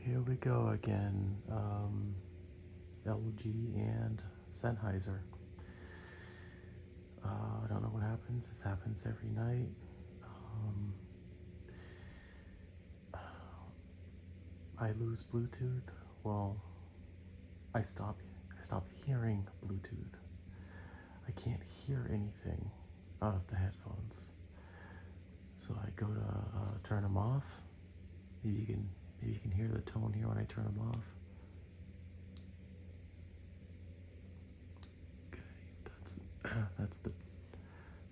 Here we go again. LG and Sennheiser. I don't know what happened. This happens every night. I lose Bluetooth. Well, I stop hearing Bluetooth. I can't hear anything out of the headphones. So I go to turn them off. Maybe you can hear the tone here when I turn them off. Okay, that's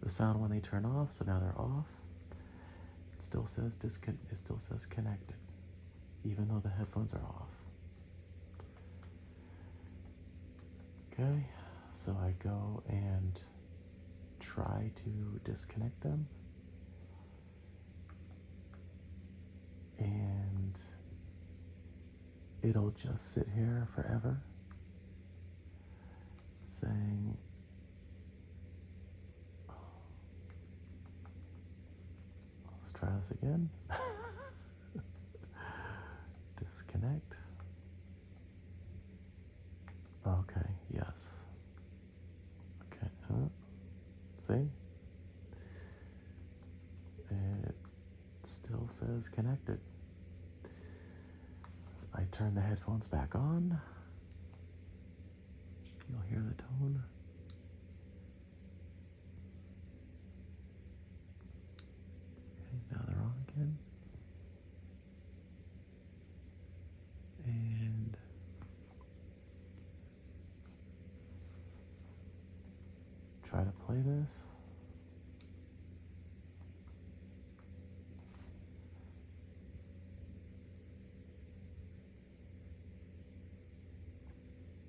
the sound when they turn off. So now they're off. It still says it still says connected, even though the headphones are off. Okay, so I go and try to disconnect them. And it'll just sit here forever saying, let's try this again. Disconnect. Okay, yes. Okay, see? It still says connected. I turn the headphones back on. You'll hear the tone. Okay, now they're on again. And try to play this.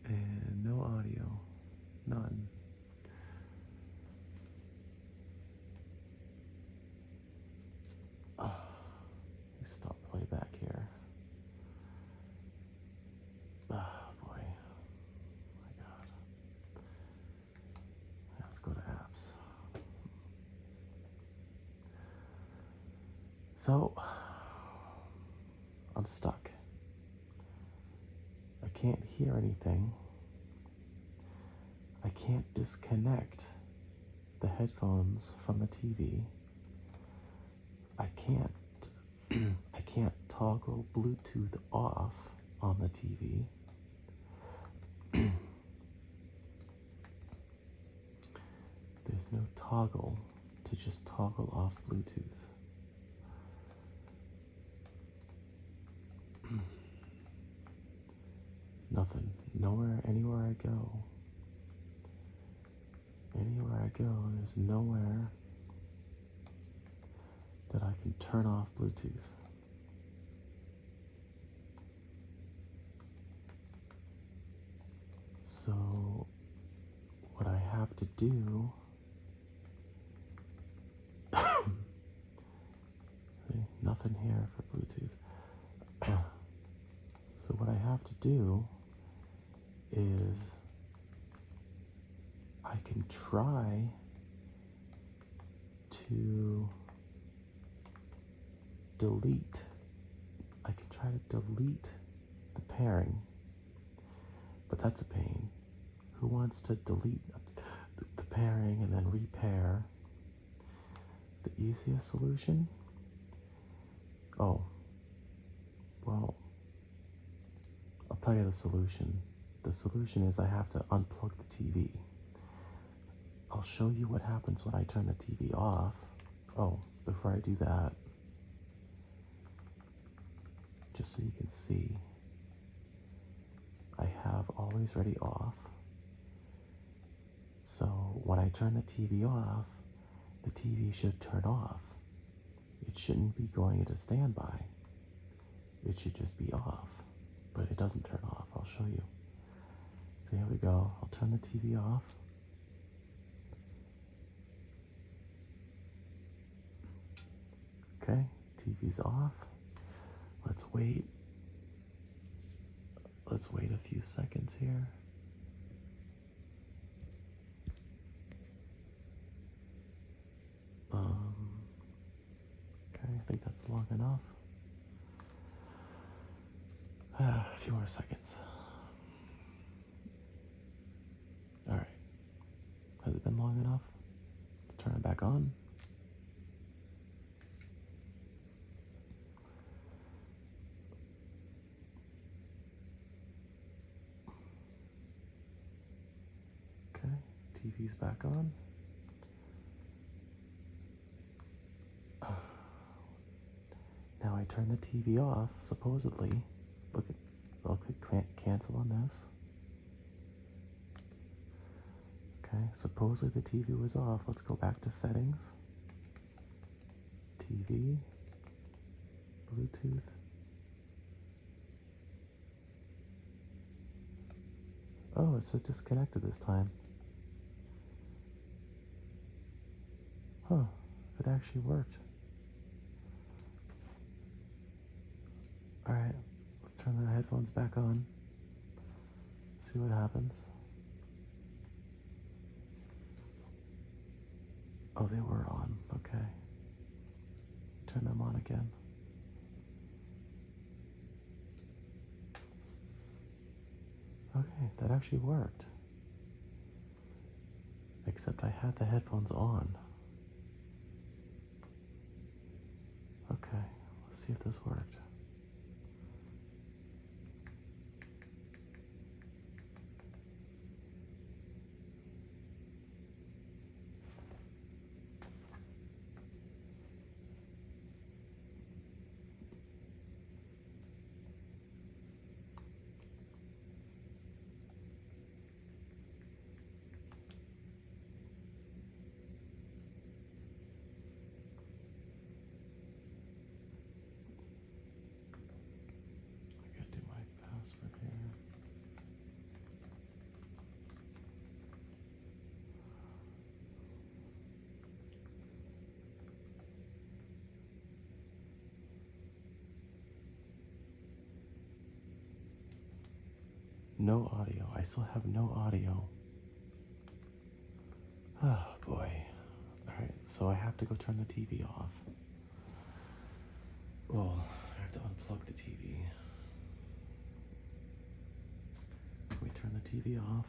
And no audio, none. Stop playback here. Oh boy, my God. Let's go to apps. So, I'm stuck. I can't hear anything. I can't disconnect the headphones from the TV. I can't toggle Bluetooth off on the TV. There's no toggle to just toggle off Bluetooth. Nothing. Nowhere, anywhere I go. Anywhere I go, there's nowhere that I can turn off Bluetooth. So what I have to do, nothing here for Bluetooth. So what I have to do is I can try to delete. I can try to delete the pairing, but that's a pain. Who wants to delete the pairing and then repair? The easiest solution? Oh, well, I'll tell you the solution. The solution is I have to unplug the TV. I'll show you what happens when I turn the TV off. Oh, before I do that, just so you can see, I have always ready off. So when I turn the TV off, the TV should turn off. It shouldn't be going into standby. It should just be off, but it doesn't turn off. I'll show you. So here we go. I'll turn the TV off. Okay, TV's off. Let's wait. Let's wait a few seconds here. Okay, I think that's long enough. A few more seconds. All right. Has it been long enough? Let's turn it back on. Okay, TV's back on. Now I turn the TV off, supposedly. I'll click cancel on this. Okay, supposedly the TV was off. Let's go back to settings. TV, Bluetooth. Oh, it says disconnected this time. Huh, it actually worked. Alright, let's turn the headphones back on. See what happens. Oh, they were on. Okay. Turn them on again. Okay, that actually worked. Except I had the headphones on. Okay, let's see if this worked. I gotta do my password here. No audio. I still have no audio. Oh boy. Alright, so I have to go turn the TV off. Well, I have to unplug the TV. Can we turn the TV off?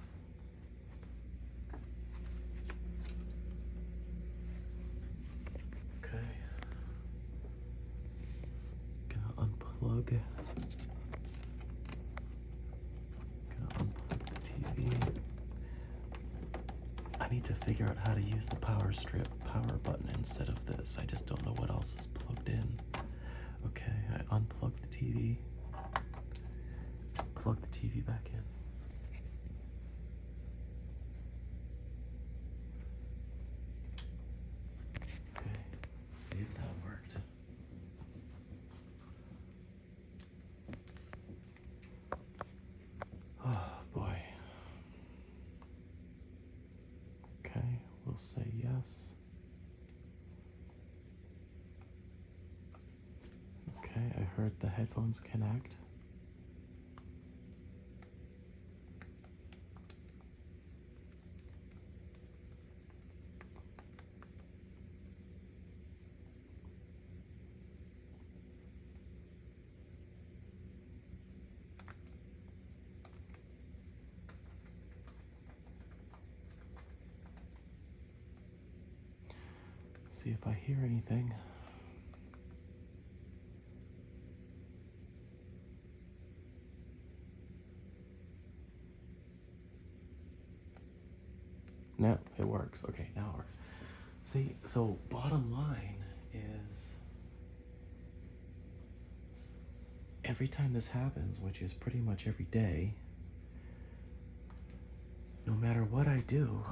Okay. Gonna unplug. Gonna unplug the TV. I need to figure out how to use the power button instead of this. I just don't know what else is plugged in. Okay, I unplug the TV. Plug the TV back in. Okay, let's see if that worked. Oh boy. Okay, we'll say yes. Okay, I heard the headphones connect. See if I hear anything. No, it works. Okay, now it works. See, so bottom line is every time this happens, which is pretty much every day, no matter what I do,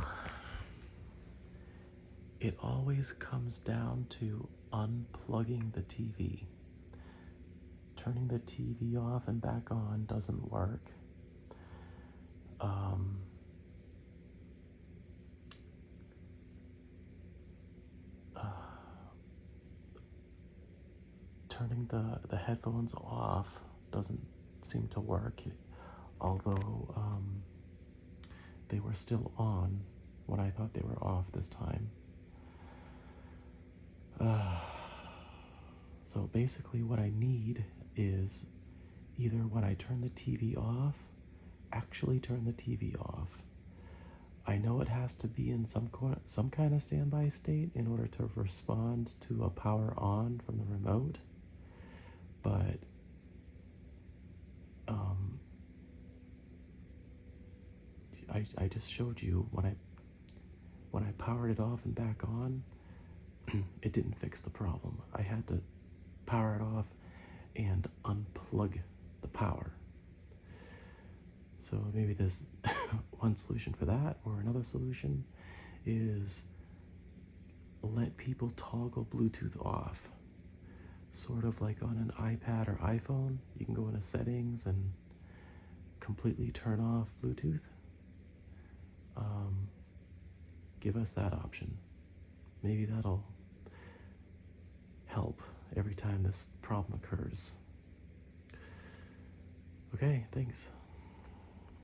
it always comes down to unplugging the TV. Turning the TV off and back on doesn't work. Turning the headphones off doesn't seem to work, although they were still on when I thought they were off this time. So basically what I need is either when I turn the TV off, actually turn the TV off. I know it has to be in some kind of standby state in order to respond to a power on from the remote, but I just showed you when I powered it off and back on, it didn't fix the problem. I had to power it off and unplug the power. So maybe there's one solution for that, or another solution is let people toggle Bluetooth off. Sort of like on an iPad or iPhone, you can go into settings and completely turn off Bluetooth. Give us that option. Maybe that'll help every time this problem occurs. Okay, thanks.